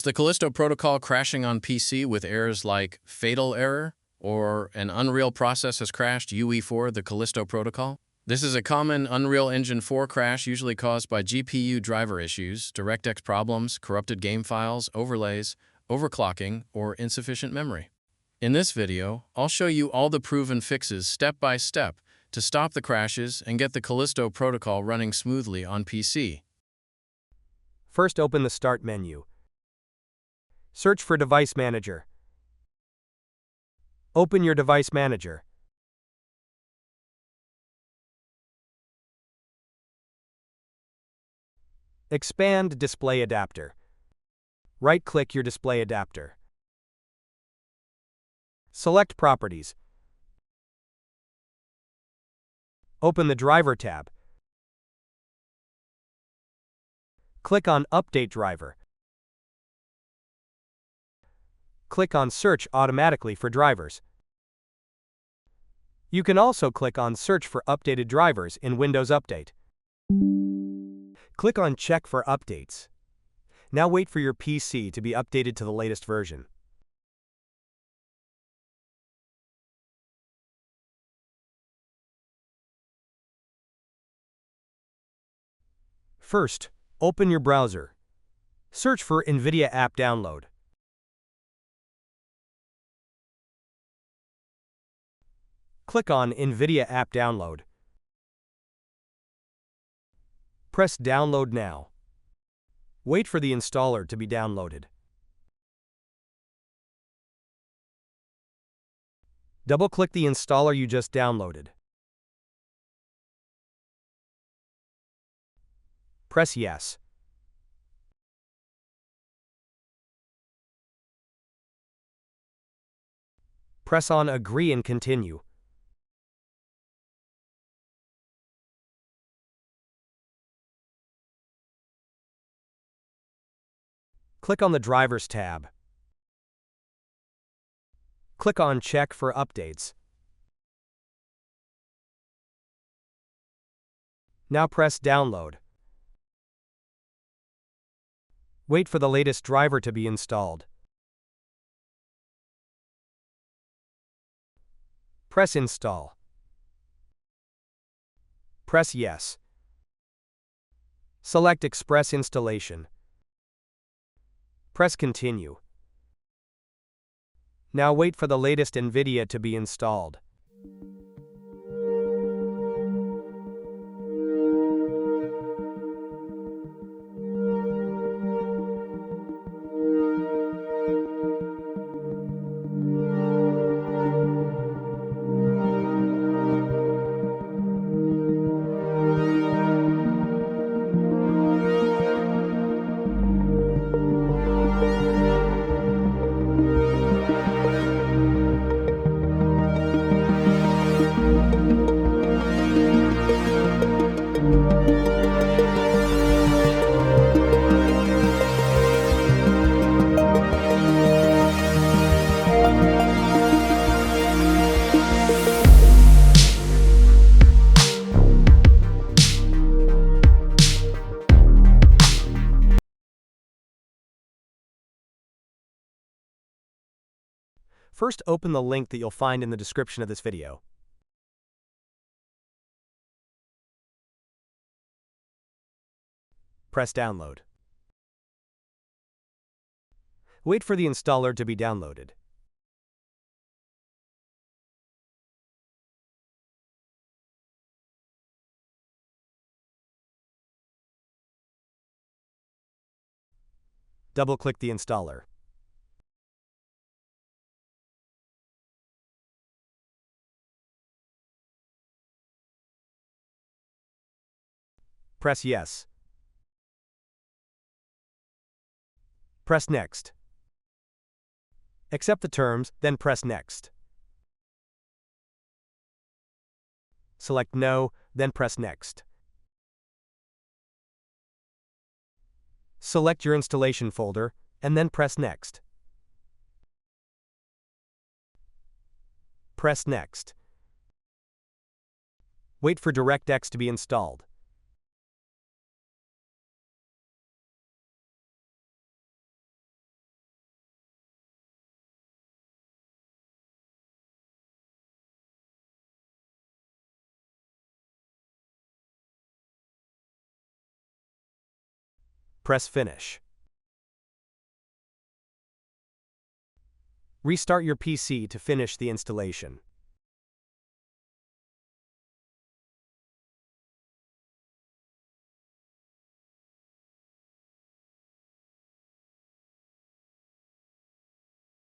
The Callisto Protocol crashing on PC with errors like fatal error or an Unreal process has crashed UE4, the Callisto Protocol. This is a common Unreal Engine 4 crash usually caused by GPU driver issues, DirectX problems, corrupted game files, overlays, overclocking, or insufficient memory. In this video, I'll show you all the proven fixes step by step to stop the crashes and get the Callisto Protocol running smoothly on PC. First, open the Start menu. Search for Device Manager. Open your Device Manager. Expand Display Adapter. Right-click your display adapter. Select Properties. Open the Driver tab. Click on Update Driver. Click on Search automatically for drivers. You can also click on Search for updated drivers in Windows Update. Click on Check for updates. Now wait for your PC to be updated to the latest version. First, open your browser. Search for NVIDIA App Download. Click on NVIDIA App Download. Press Download Now. Wait for the installer to be downloaded. Double-click the installer you just downloaded. Press Yes. Press on Agree and Continue. Click on the Drivers tab. Click on Check for updates. Now press Download. Wait for the latest driver to be installed. Press Install. Press Yes. Select Express Installation. Press Continue. Now wait for the latest NVIDIA to be installed. First, open the link that you'll find in the description of this video. Press Download. Wait for the installer to be downloaded. Double-click the installer. Press Yes. Press Next. Accept the terms, then press Next. Select No, then press Next. Select your installation folder, and then press Next. Press Next. Wait for DirectX to be installed. Press Finish. Restart your PC to finish the installation.